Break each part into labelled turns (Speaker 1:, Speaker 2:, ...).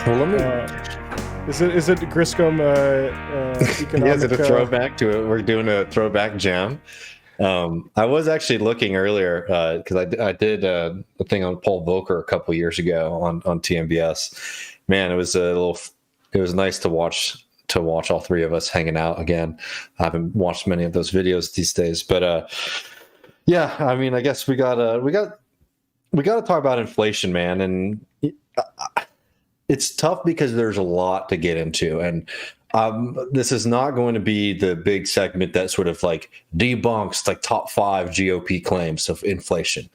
Speaker 1: Well, let me.
Speaker 2: Is it Griscom
Speaker 1: Yeah,
Speaker 2: economic?
Speaker 1: is it a throwback to it? We're doing a throwback jam. I was actually looking earlier because I did a thing on Paul Volcker a couple years ago on TMBS. Man, it was nice to watch all three of us hanging out again. I haven't watched many of those videos these days, but yeah, I mean, I guess we got to talk about inflation, man, and it's tough because there's a lot to get into, and this is not going to be the big segment that sort of like debunks like top 5 GOP claims of inflation.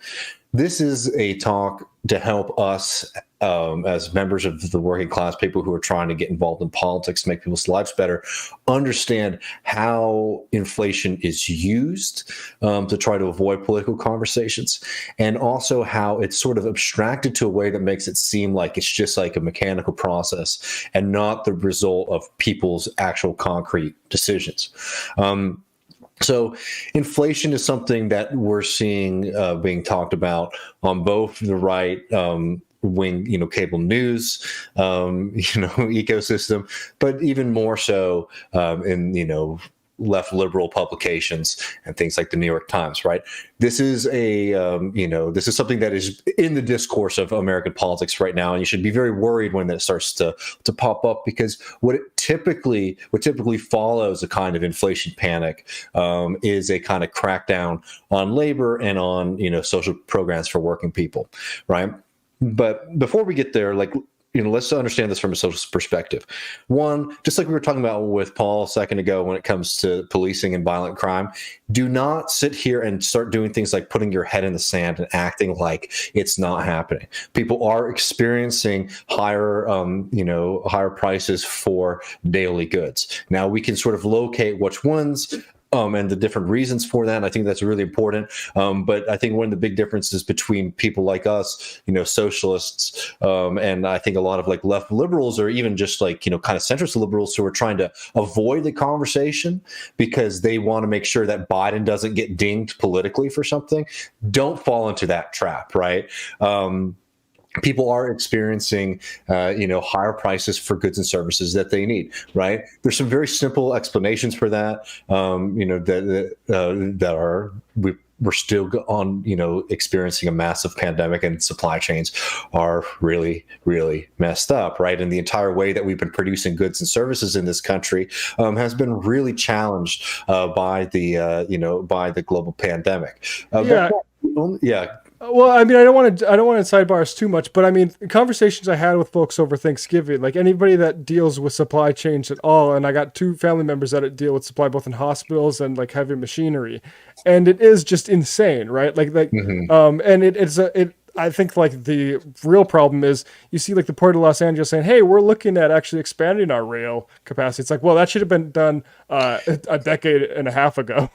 Speaker 1: This is a talk to help us as members of the working class, people who are trying to get involved in politics, make people's lives better, understand how inflation is used to try to avoid political conversations, and also how it's sort of abstracted to a way that makes it seem like it's just like a mechanical process and not the result of people's actual concrete decisions. So inflation is something that we're seeing being talked about on both the right wing, cable news, ecosystem, but even more so in, left liberal publications and things like the New York Times, right? This is this is something that is in the discourse of American politics right now, and you should be very worried when that starts to pop up, because what typically follows a kind of inflation panic is a kind of crackdown on labor and on social programs for working people, right? But before we get there, let's understand this from a social perspective. One, just like we were talking about with Paul a second ago when it comes to policing and violent crime, do not sit here and start doing things like putting your head in the sand and acting like it's not happening. People are experiencing higher prices for daily goods. Now we can sort of locate which ones and the different reasons for that. I think that's really important. But I think one of the big differences between people like us, socialists, and I think a lot of like left liberals, or even just like, kind of centrist liberals who are trying to avoid the conversation because they want to make sure that Biden doesn't get dinged politically for something, don't fall into that trap, right? People are experiencing, higher prices for goods and services that they need, right? There's some very simple explanations for that, we're still experiencing a massive pandemic, and supply chains are really, really messed up, right? And the entire way that we've been producing goods and services in this country has been really challenged by the global pandemic.
Speaker 2: Yeah. Well, I mean, I don't want to sidebar us too much, but I mean, conversations I had with folks over Thanksgiving, like anybody that deals with supply chains at all, and I got 2 family members that deal with supply both in hospitals and like heavy machinery, and it is just insane, right? And I think like the real problem is you see like the Port of Los Angeles saying, "Hey, we're looking at actually expanding our rail capacity." It's like, well, that should have been done a decade and a half ago.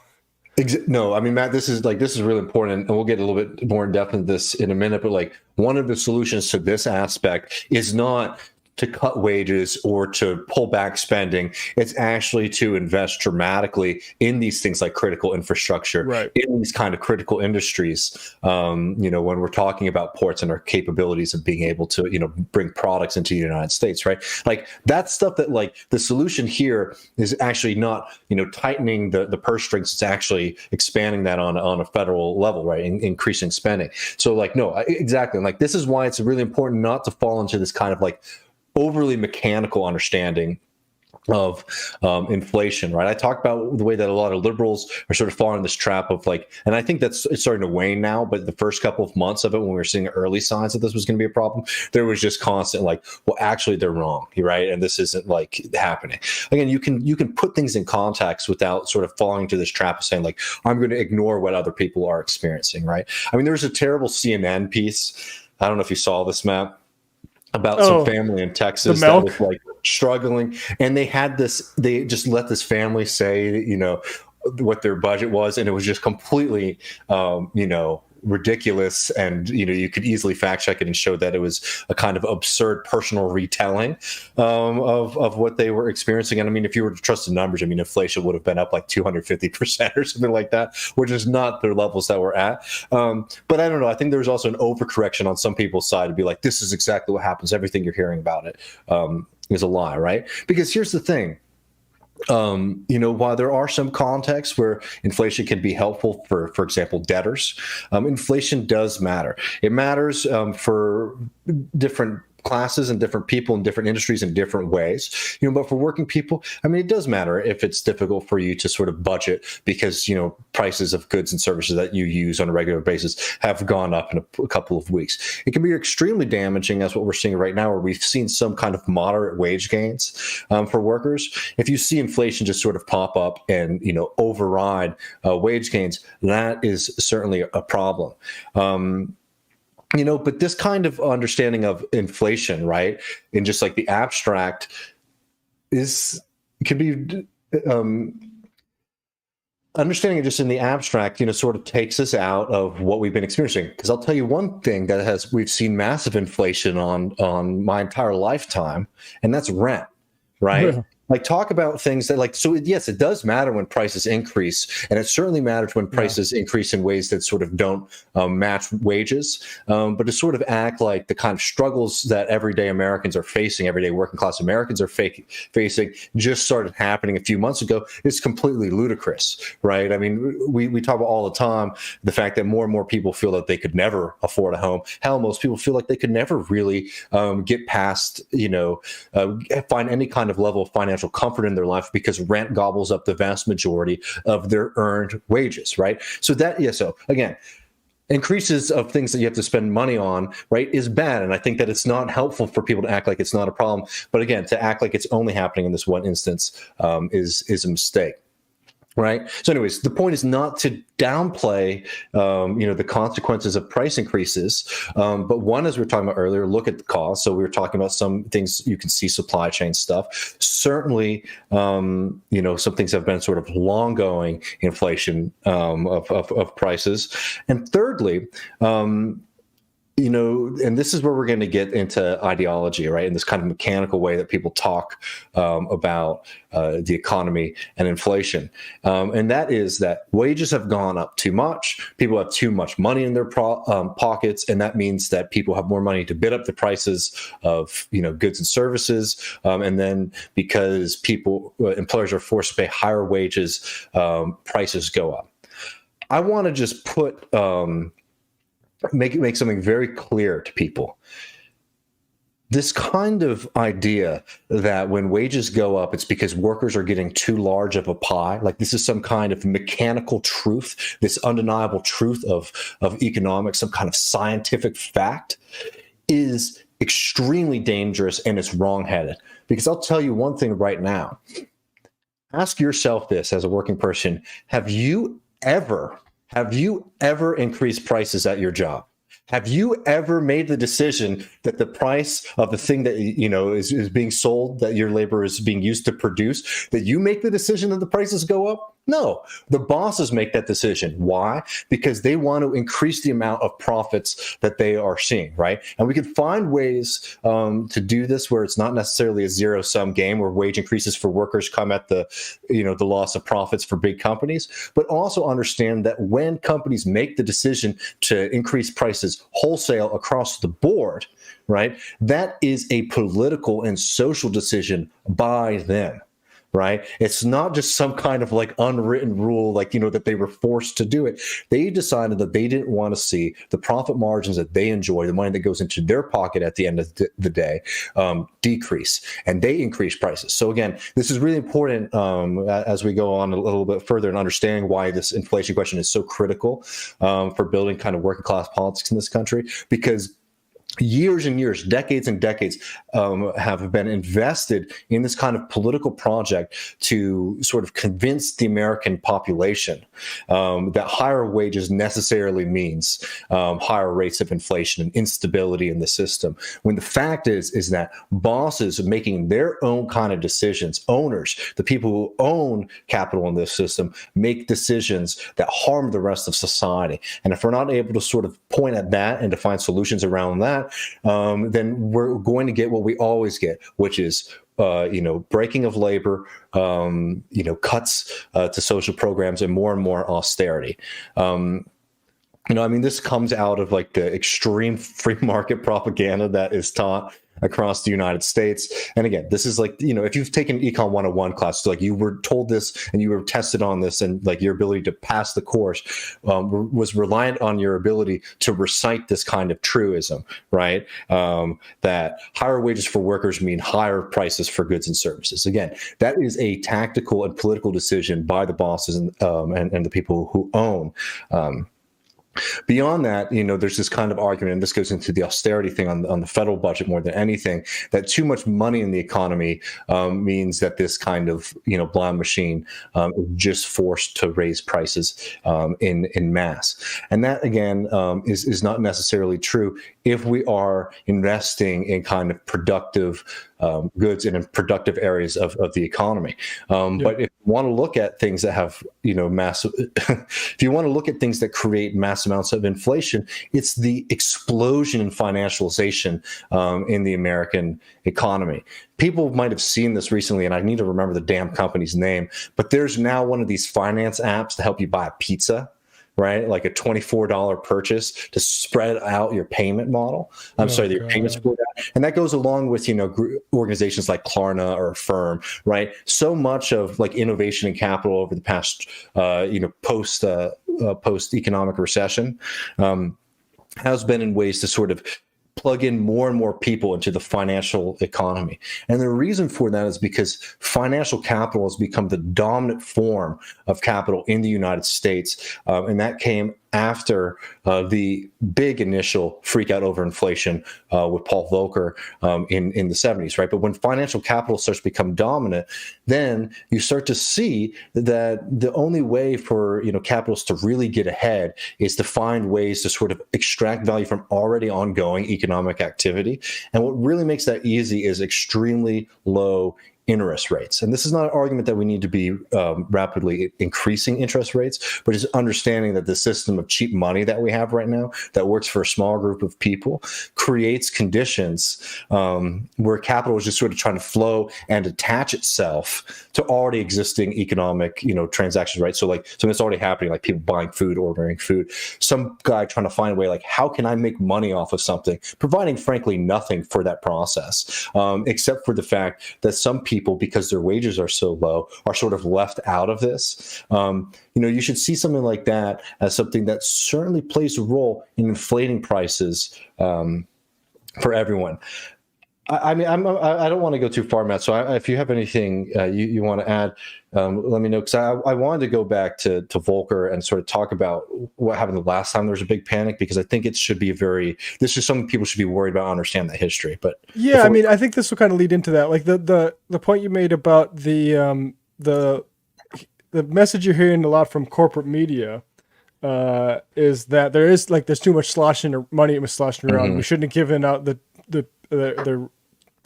Speaker 1: No, I mean, Matt, this is really important, and we'll get a little bit more in depth into this in a minute. But like, one of the solutions to this aspect is not to cut wages or to pull back spending. It's actually to invest dramatically in these things like critical infrastructure,
Speaker 2: right,
Speaker 1: in these kind of critical industries. When we're talking about ports and our capabilities of being able to, bring products into the United States, right? Like that stuff that like the solution here is actually not, tightening the purse strings. It's actually expanding that on a federal level, right? Increasing spending. So like, no, exactly. Like this is why it's really important not to fall into this kind of like overly mechanical understanding of inflation, right? I talked about the way that a lot of liberals are sort of falling in this trap of like, and I think it's starting to wane now, but the first couple of months of it, when we were seeing early signs that this was going to be a problem, there was just constant like, well, actually they're wrong, right? And this isn't like happening. Again, you can put things in context without sort of falling into this trap of saying like, I'm going to ignore what other people are experiencing, right? I mean, there was a terrible CNN piece. I don't know if you saw this, Matt, about some family in Texas that was like struggling, and they just let this family say, what their budget was, and it was just completely, ridiculous, and you could easily fact check it and show that it was a kind of absurd personal retelling of what they were experiencing. And I mean, if you were to trust the numbers, I mean, inflation would have been up like 250% or something like that, which is not the levels that we're at. But I don't know. I think there's also an overcorrection on some people's side to be like, this is exactly what happens. Everything you're hearing about it is a lie, right? Because here's the thing. While there are some contexts where inflation can be helpful for example, debtors, inflation does matter. It matters for different classes and different people in different industries in different ways, but for working people, I mean, it does matter if it's difficult for you to sort of budget because, prices of goods and services that you use on a regular basis have gone up in a couple of weeks. It can be extremely damaging, as what we're seeing right now, where we've seen some kind of moderate wage gains for workers. If you see inflation just sort of pop up and, override wage gains, that is certainly a problem. But this kind of understanding of inflation, right, in just like the abstract, can be understanding it just in the abstract, sort of takes us out of what we've been experiencing. Because I'll tell you one thing that we've seen massive inflation on my entire lifetime, and that's rent, right? Yeah. Like, talk about things that, like, so yes, it does matter when prices increase, and it certainly matters when prices increase in ways that sort of don't match wages. But to sort of act like the kind of struggles that everyday Americans are facing, everyday working class Americans are facing, just started happening a few months ago is completely ludicrous, right? I mean, we talk about all the time the fact that more and more people feel that they could never afford a home. Hell, most people feel like they could never really get past, find any kind of level of financial comfort in their life because rent gobbles up the vast majority of their earned wages, right? So again, increases of things that you have to spend money on, right, is bad. And I think that it's not helpful for people to act like it's not a problem. But again, to act like it's only happening in this one instance is a mistake. Right. So anyways, the point is not to downplay, the consequences of price increases. But one, as we were talking about earlier, look at the cost. So we were talking about some things you can see, supply chain stuff. Certainly, some things have been sort of long going inflation of prices. And thirdly, and this is where we're going to get into ideology, right? In this kind of mechanical way that people talk about the economy and inflation. And that is that wages have gone up too much. People have too much money in their pockets. And that means that people have more money to bid up the prices of, goods and services. And then because employers are forced to pay higher wages, prices go up. I want to just make something very clear to people. This kind of idea that when wages go up, it's because workers are getting too large of a pie, like this is some kind of mechanical truth, this undeniable truth of economics, some kind of scientific fact, is extremely dangerous, and it's wrongheaded. Because I'll tell you one thing right now. Ask yourself this as a working person: Have you ever increased prices at your job? Have you ever made the decision that the price of the thing that is being sold, that your labor is being used to produce, that you make the decision that the prices go up? No, the bosses make that decision. Why? Because they want to increase the amount of profits that they are seeing, right? And we can find ways to do this where it's not necessarily a zero-sum game where wage increases for workers come at the loss of profits for big companies, but also understand that when companies make the decision to increase prices wholesale across the board, right, that is a political and social decision by them. Right? It's not just some kind of like unwritten rule, that they were forced to do it. They decided that they didn't want to see the profit margins that they enjoy, the money that goes into their pocket at the end of the day, decrease, and they increase prices. So again, this is really important as we go on a little bit further and understanding why this inflation question is so critical for building kind of working class politics in this country, because years and years, decades and decades, have been invested in this kind of political project to sort of convince the American population that higher wages necessarily means higher rates of inflation and instability in the system. When the fact is that bosses are making their own kind of decisions, owners, the people who own capital in this system, make decisions that harm the rest of society. And if we're not able to sort of point at that and to find solutions around that, then we're going to get what we always get, which is breaking of labor, cuts to social programs, and more austerity. This comes out of like the extreme free market propaganda that is taught across the United States. And again, this is like, if you've taken Econ 101 class, so like you were told this and you were tested on this, and like your ability to pass the course was reliant on your ability to recite this kind of truism, right? That higher wages for workers mean higher prices for goods and services. Again, that is a tactical and political decision by the bosses and the people who own. Beyond that, there's this kind of argument, and this goes into the austerity thing on the federal budget more than anything, that too much money in the economy means that this kind of blind machine is just forced to raise prices in mass. And that again is not necessarily true if we are investing in kind of productive goods and in productive areas of the economy. But if you want to look at things that have massive, if you want to look at things that create mass amounts of inflation, it's the explosion in financialization in the American economy. People might have seen this recently, and I need to remember the damn company's name, but there's now one of these finance apps to help you buy a pizza, right? Like a $24 purchase to spread out your payment model. Your payments for that. And that goes along with, organizations like Klarna or Affirm, right? So much of like innovation and capital over the past, post economic recession has been in ways to sort of plug in more and more people into the financial economy. And the reason for that is because financial capital has become the dominant form of capital in the United States. And that came after the big initial freak out over inflation with Paul Volcker in the 70s, right? But when financial capital starts to become dominant, then you start to see that the only way for capitalists to really get ahead is to find ways to sort of extract value from already ongoing economic activity. And what really makes that easy is extremely low interest rates. And this is not an argument that we need to be rapidly increasing interest rates, but just understanding that the system of cheap money that we have right now that works for a small group of people creates conditions where capital is just sort of trying to flow and attach itself to already existing economic, transactions, right? So it's already happening, like people buying food, ordering food, some guy trying to find a way, like, how can I make money off of something, providing frankly nothing for that process, except for the fact that some people, because their wages are so low, are sort of left out of this. You should see something like that as something that certainly plays a role in inflating prices for everyone. I don't want to go too far, Matt. So if you have anything you want to add, let me know, because I wanted to go back to Volcker and sort of talk about what happened the last time there was a big panic, because I think it should be this is something people should be worried about, understand that history. But
Speaker 2: yeah, I think this will kind of lead into that, like the point you made about the message you're hearing a lot from corporate media is that there's too much money was sloshing around. Mm-hmm. We shouldn't have given out the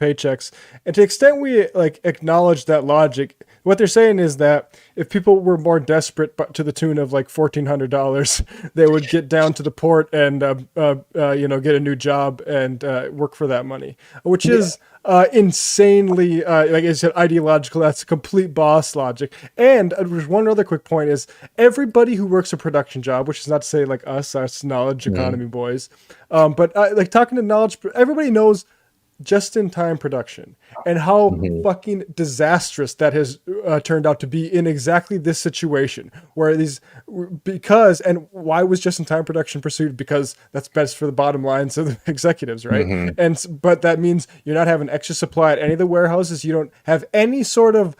Speaker 2: paychecks. And to the extent we acknowledge that logic, what they're saying is that if people were more desperate, but to the tune of like $1,400, they would get down to the port and get a new job and work for that money, which is insanely, like I said, ideological. That's a complete boss logic. And there's one other quick point is everybody who works a production job, which is not to say like us knowledge economy boys, but talking to knowledge, everybody knows just-in-time production. and how fucking disastrous that has turned out to be in exactly this situation where and why was just-in-time production pursued? Because that's best for the bottom lines of the executives, right? But that means you're not having extra supply at any of the warehouses. You don't have any sort of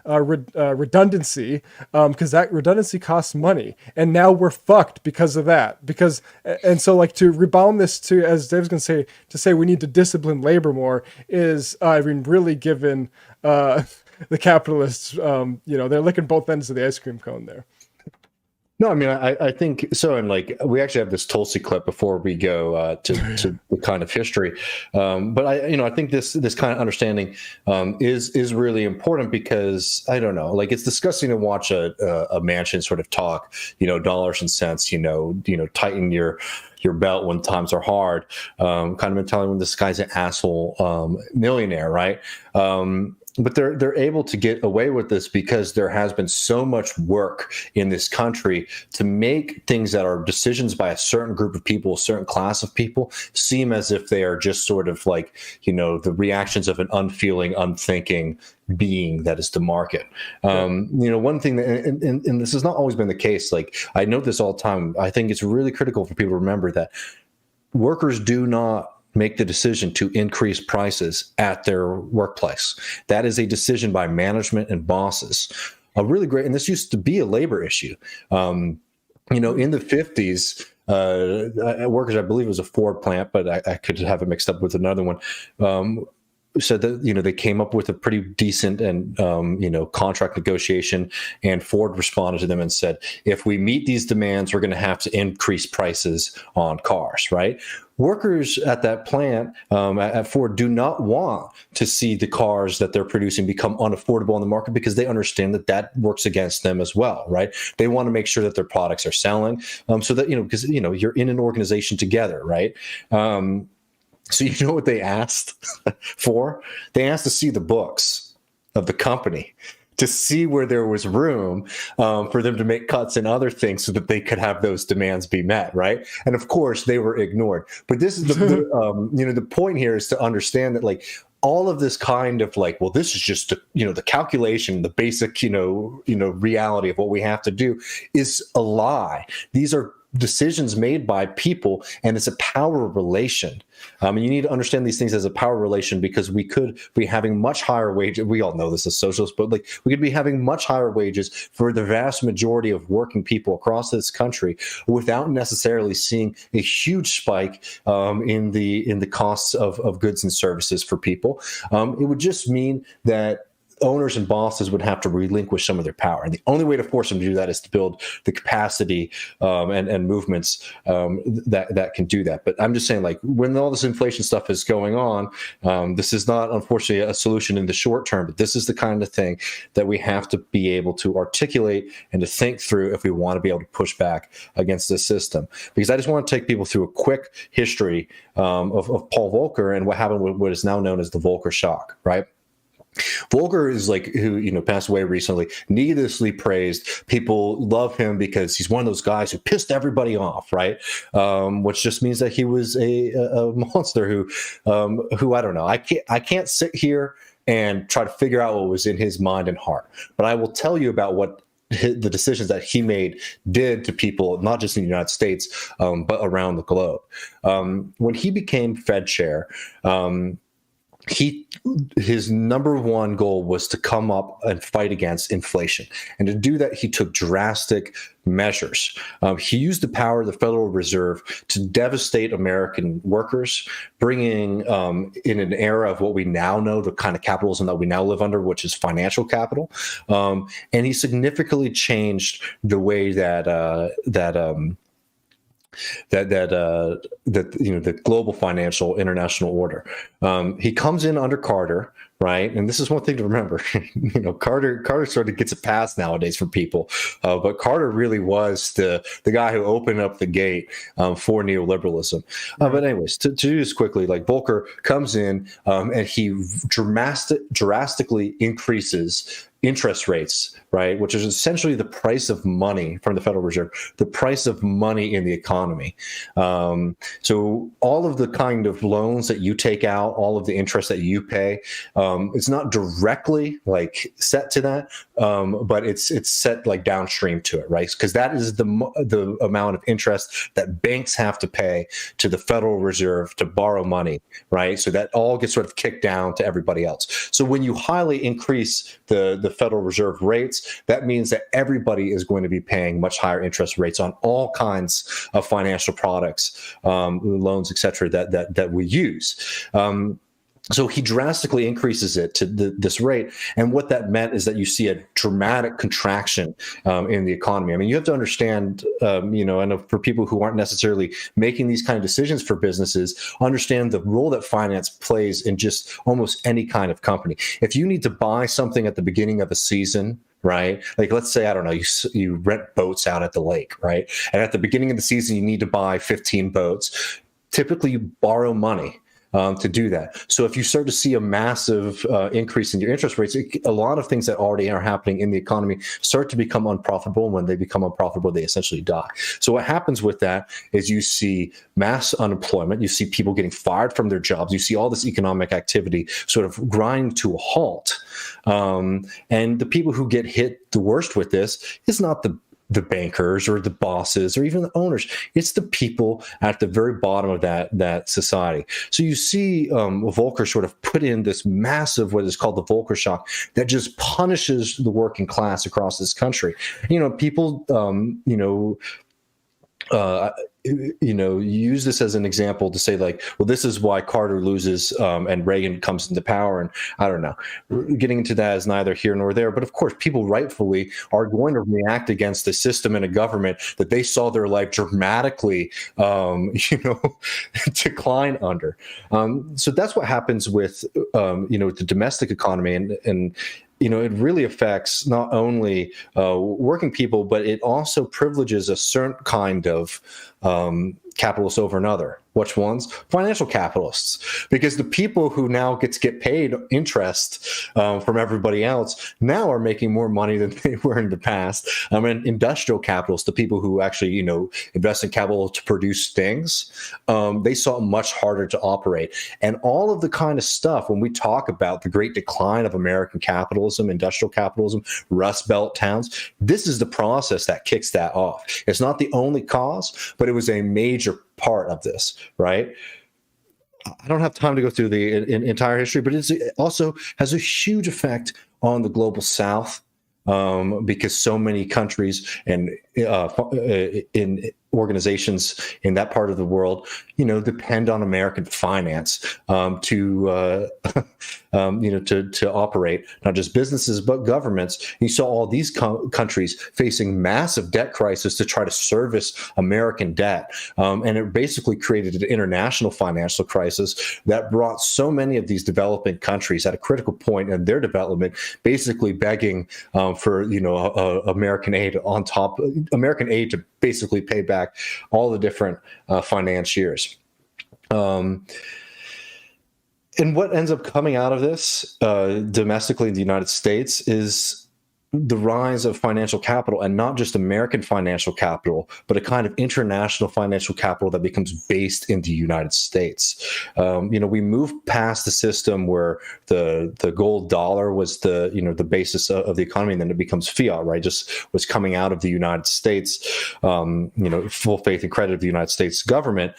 Speaker 2: redundancy, because that redundancy costs money, and now we're fucked because of that. And so like to rebound this to, as Dave's gonna say, to say we need to discipline labor more is really given the capitalists, they're licking both ends of the ice cream cone there.
Speaker 1: No, I mean, I think so. And like, we actually have this Tulsi clip before we go to the kind of history. But I think this kind of understanding is really important, because I don't know, like, it's disgusting to watch a Manchin sort of talk, dollars and cents, tighten your belt when times are hard, kind of mentality when this guy's an asshole millionaire, right? But they're able to get away with this because there has been so much work in this country to make things that are decisions by a certain group of people, a certain class of people, seem as if they are just sort of like, the reactions of an unfeeling, unthinking being that is the market. One thing that, and this has not always been the case, like, I note this all the time. I think it's really critical for people to remember that workers do not make the decision to increase prices at their workplace. That is a decision by management and bosses. Really great, and this used to be a labor issue. In the 50s, workers, I believe it was a Ford plant, but I could have it mixed up with another one, said that they came up with a pretty decent and contract negotiation, and Ford responded to them and said, if we meet these demands, we're going to have to increase prices on cars, right? Workers at that plant at Ford do not want to see the cars that they're producing become unaffordable on the market, because they understand that works against them as well, right? They want to make sure that their products are selling, so that because you're in an organization together, right? So you know what they asked for? They asked to see the books of the company, to see where there was room for them to make cuts and other things so that they could have those demands be met, right? And of course, they were ignored. But this is the point here is to understand that, like, all of this kind of like, well, this is just the calculation, the basic reality of what we have to do is a lie. These are decisions made by people, and it's a power relation. And you need to understand these things as a power relation, because we could be having much higher wages. We all know this as socialists, but like, we could be having much higher wages for the vast majority of working people across this country without necessarily seeing a huge spike in the costs of goods and services for people. It would just mean that owners and bosses would have to relinquish some of their power. And the only way to force them to do that is to build the capacity and movements that can do that. But I'm just saying, like, when all this inflation stuff is going on, this is not, unfortunately, a solution in the short term, but this is the kind of thing that we have to be able to articulate and to think through if we want to be able to push back against this system. Because I just want to take people through a quick history of Paul Volcker and what happened with what is now known as the Volcker Shock, right? Volcker is like, who passed away recently, needlessly praised. People love him because he's one of those guys who pissed everybody off, right? Which just means that he was a monster who I don't know. I can't sit here and try to figure out what was in his mind and heart, but I will tell you about what the decisions that he made did to people, not just in the United States, but around the globe. When he became Fed chair, his number one goal was to come up and fight against inflation. And to do that, he took drastic measures. He used the power of the Federal Reserve to devastate American workers, bringing in an era of what we now know, the kind of capitalism that we now live under, which is financial capital. And he significantly changed the way that the global financial international order. He comes in under Carter, right? And this is one thing to remember. Carter sort of gets a pass nowadays from people, but Carter really was the guy who opened up the gate for neoliberalism. But anyways, to do this quickly, like, Volcker comes in and he drastically increases interest rates, right, which is essentially the price of money from the Federal Reserve, the price of money in the economy. So all of the kind of loans that you take out, all of the interest that you pay, it's not directly like set to that, but it's set like downstream to it, right? Because that is the amount of interest that banks have to pay to the Federal Reserve to borrow money, right? So that all gets sort of kicked down to everybody else. So when you highly increase the Federal Reserve rates, that means that everybody is going to be paying much higher interest rates on all kinds of financial products, loans, et cetera, that we use. So he drastically increases it to this rate. And what that meant is that you see a dramatic contraction in the economy. I mean, you have to understand, I know for people who aren't necessarily making these kind of decisions for businesses, understand the role that finance plays in just almost any kind of company. If you need to buy something at the beginning of a season, right? Like, let's say, I don't know, you rent boats out at the lake, right? And at the beginning of the season, you need to buy 15 boats. Typically, you borrow money to do that. So if you start to see a massive increase in your interest rates, a lot of things that already are happening in the economy start to become unprofitable. And when they become unprofitable, they essentially die. So what happens with that is you see mass unemployment, you see people getting fired from their jobs, you see all this economic activity sort of grind to a halt. And the people who get hit the worst with this is not the bankers or the bosses or even the owners. It's the people at the very bottom of that society. So you see Volcker sort of put in this massive, what is called the Volcker Shock, that just punishes the working class across this country. People, use this as an example to say, like, well, this is why Carter loses and Reagan comes into power. And I don't know, getting into that is neither here nor there. But of course, people rightfully are going to react against the system and a government that they saw their life dramatically, decline under. So that's what happens with, the domestic economy. And it really affects not only working people, but it also privileges a certain kind of capitalists over another. Which ones? Financial capitalists. Because the people who now get paid interest from everybody else now are making more money than they were in the past. Industrial capitalists, the people who actually, invest in capital to produce things, they saw it much harder to operate. And all of the kind of stuff, when we talk about the great decline of American capitalism, industrial capitalism, Rust Belt towns, this is the process that kicks that off. It's not the only cause, but it was a major part of this, right? I don't have time to go through the entire history, but it also has a huge effect on the global South, because so many countries and in organizations in that part of the world, depend on American finance to operate, not just businesses but governments. You saw all these countries facing massive debt crisis to try to service American debt, and it basically created an international financial crisis that brought so many of these developing countries at a critical point in their development, basically begging for American aid to basically pay back all the different financiers. And what ends up coming out of this domestically in the United States is the rise of financial capital, and not just American financial capital, but a kind of international financial capital that becomes based in the United States. We moved past the system where the gold dollar was the basis of the economy, and then it becomes fiat, right? Just was coming out of the United States, full faith and credit of the United States government.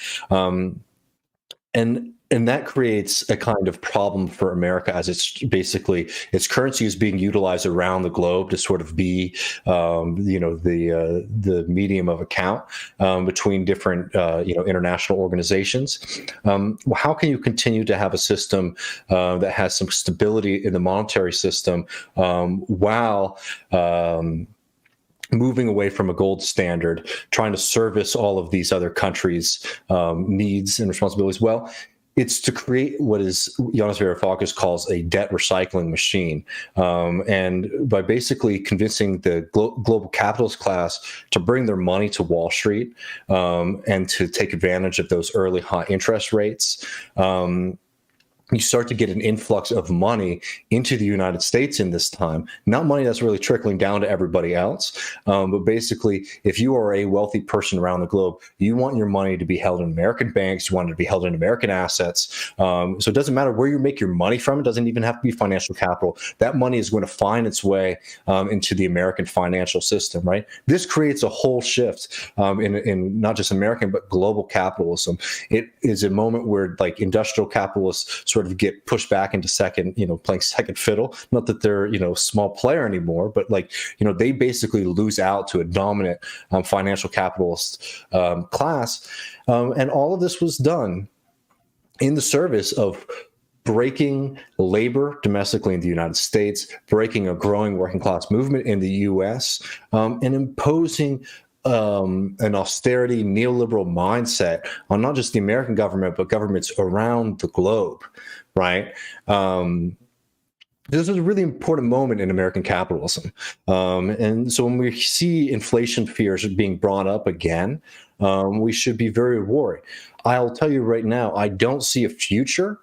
Speaker 1: And that creates a kind of problem for America, as its currency is being utilized around the globe to sort of be, the medium of account between different, international organizations. How can you continue to have a system that has some stability in the monetary system while moving away from a gold standard, trying to service all of these other countries' needs and responsibilities? Well, it's to create what is Yanis Varoufakis calls a debt recycling machine. And by basically convincing the global capitalist class to bring their money to Wall Street and to take advantage of those early high interest rates, you start to get an influx of money into the United States in this time, not money that's really trickling down to everybody else. But basically, if you are a wealthy person around the globe, you want your money to be held in American banks, you want it to be held in American assets. So it doesn't matter where you make your money from. It doesn't even have to be financial capital. That money is going to find its way into the American financial system, right? This creates a whole shift in not just American, but global capitalism. It is a moment where like industrial capitalists sort of get pushed back into second, playing second fiddle. Not that they're, small player anymore, but like, they basically lose out to a dominant financial capitalist class. And all of this was done in the service of breaking labor domestically in the United States, breaking a growing working class movement in the U.S., and imposing an austerity neoliberal mindset on not just the American government, but governments around the globe, right? This is a really important moment in American capitalism. And so when we see inflation fears being brought up again, we should be very worried. I'll tell you right now, I don't see a future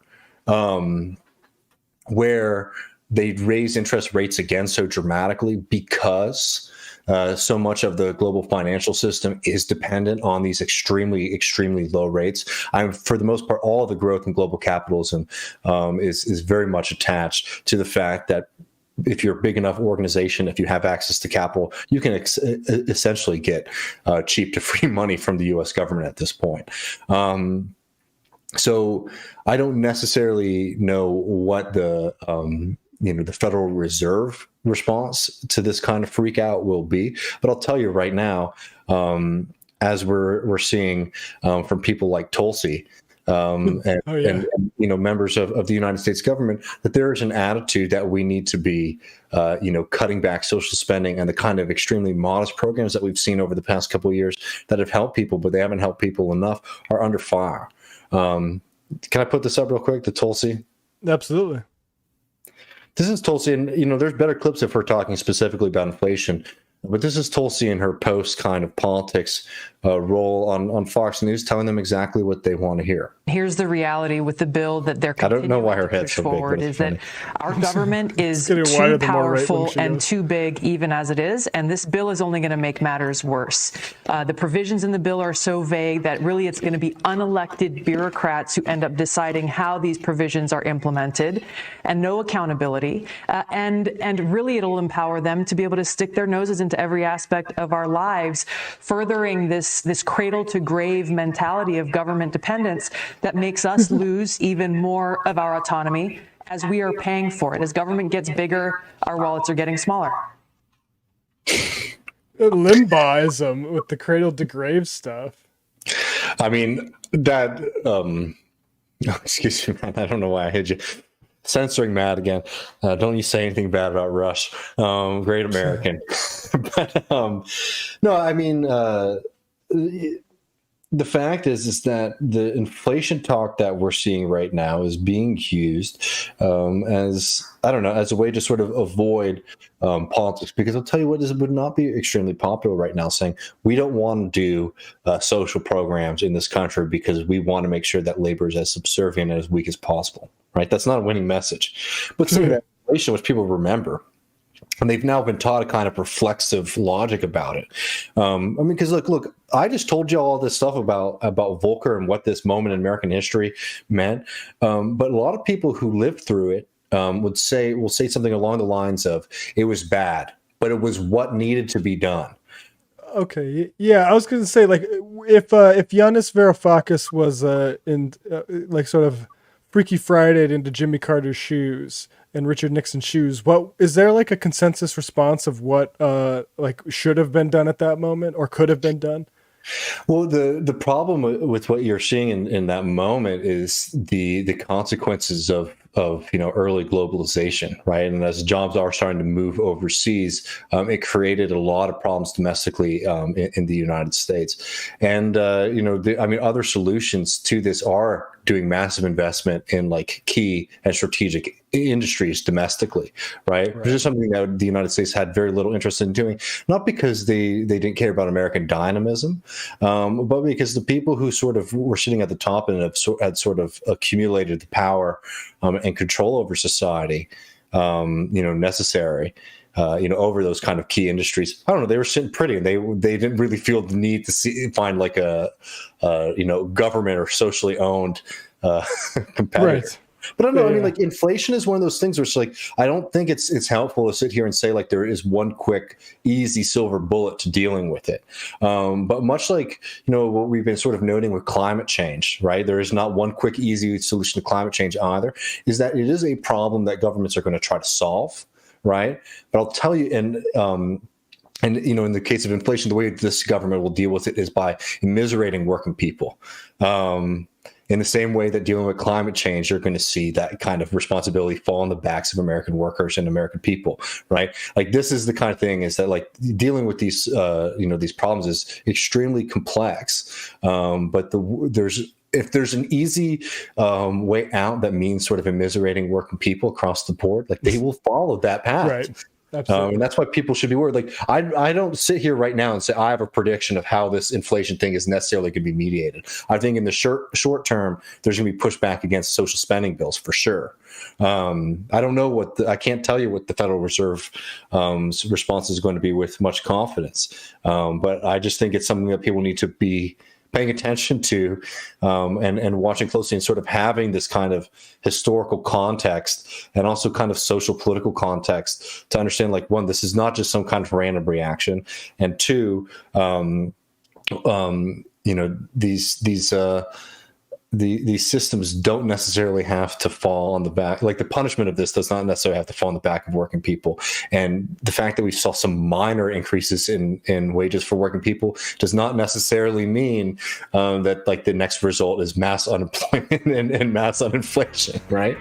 Speaker 1: where they'd raise interest rates again so dramatically, because so much of the global financial system is dependent on these extremely, extremely low rates. For the most part, all of the growth in global capitalism is very much attached to the fact that if you're a big enough organization, if you have access to capital, you can essentially get cheap to free money from the U.S. government at this point. So I don't necessarily know what the Federal Reserve response to this kind of freak out will be. But I'll tell you right now, as we're seeing from people like Tulsi and members of the United States government, that there is an attitude that we need to be, cutting back social spending, and the kind of extremely modest programs that we've seen over the past couple of years that have helped people, but they haven't helped people enough, are under fire. Can I put this up real quick to Tulsi?
Speaker 2: Absolutely.
Speaker 1: This is Tulsi, and there's better clips of her talking specifically about inflation, but this is Tulsi in her post kind of politics role on Fox News, telling them exactly what they want to hear.
Speaker 3: Here's the reality with the bill that they're
Speaker 1: continuing
Speaker 3: I don't know why her
Speaker 1: to
Speaker 3: head's
Speaker 1: push
Speaker 3: so forward
Speaker 1: big,
Speaker 3: is that our government is
Speaker 2: too
Speaker 3: powerful and too big even as it is, and this bill is only going to make matters worse. The provisions in the bill are so vague that really it's going to be unelected bureaucrats who end up deciding how these provisions are implemented, and no accountability. And really it'll empower them to be able to stick their noses into every aspect of our lives, furthering this cradle to grave mentality of government dependence that makes us lose even more of our autonomy as we are paying for it. As government gets bigger, our wallets are getting smaller.
Speaker 2: Limbaughism with the cradle to grave stuff.
Speaker 1: I mean, that, excuse me, man, I don't know why I hit you. Censoring Matt again. Don't you say anything bad about Rush. Great American. But no, I mean, the fact is that the inflation talk that we're seeing right now is being used as a way to sort of avoid politics. Because I'll tell you what, this would not be extremely popular right now, saying we don't want to do social programs in this country because we want to make sure that labor is as subservient and as weak as possible. Right? That's not a winning message. But some of that inflation, which people remember, and they've now been taught a kind of reflexive logic about it. Because look, I just told you all this stuff about Volcker and what this moment in American history meant. But a lot of people who lived through it will say something along the lines of, it was bad, but it was what needed to be done.
Speaker 2: Okay, yeah, I was going to say, like, if Yanis Varoufakis was sort of Freaky Friday into Jimmy Carter's shoes and Richard Nixon's shoes, what is there like a consensus response of what should have been done at that moment or could have been done?
Speaker 1: Well, the problem with what you're seeing in that moment is the consequences of early globalization, right? And as jobs are starting to move overseas, it created a lot of problems domestically in the United States. And other solutions to this are doing massive investment in like key and strategic industries domestically, right? Which is something that the United States had very little interest in doing, not because they didn't care about American dynamism, but because the people who sort of were sitting at the top and had sort of accumulated the power and control over society, necessary, over those kind of key industries. I don't know. They were sitting pretty, and they didn't really feel the need to find like a government or socially owned competitor. Right. But I don't know. I mean, like, inflation is one of those things where it's like, I don't think it's helpful to sit here and say like there is one quick, easy silver bullet to dealing with it. But much like, what we've been sort of noting with climate change, right? There is not one quick, easy solution to climate change either. Is that it is a problem that governments are going to try to solve, right? But I'll tell you, and in the case of inflation, the way this government will deal with it is by immiserating working people. In the same way that dealing with climate change, you're going to see that kind of responsibility fall on the backs of American workers and American people, right? Like, this is the kind of thing is that, like, dealing with these, these problems is extremely complex. But if there's an easy way out that means sort of immiserating working people across the board, like, they will follow that path. Right. And that's why people should be worried. Like, I don't sit here right now and say I have a prediction of how this inflation thing is necessarily going to be mediated. I think in the short term, there's going to be pushback against social spending bills for sure. I don't know I can't tell you what the Federal Reserve response is going to be with much confidence. But I just think it's something that people need to be paying attention to, and watching closely, and sort of having this kind of historical context and also kind of social political context to understand, like, one, this is not just some kind of random reaction, and two, these systems don't necessarily have to fall on the back. Like, the punishment of this does not necessarily have to fall on the back of working people. And the fact that we saw some minor increases in wages for working people does not necessarily mean that, like, the next result is mass unemployment and mass uninflation, right?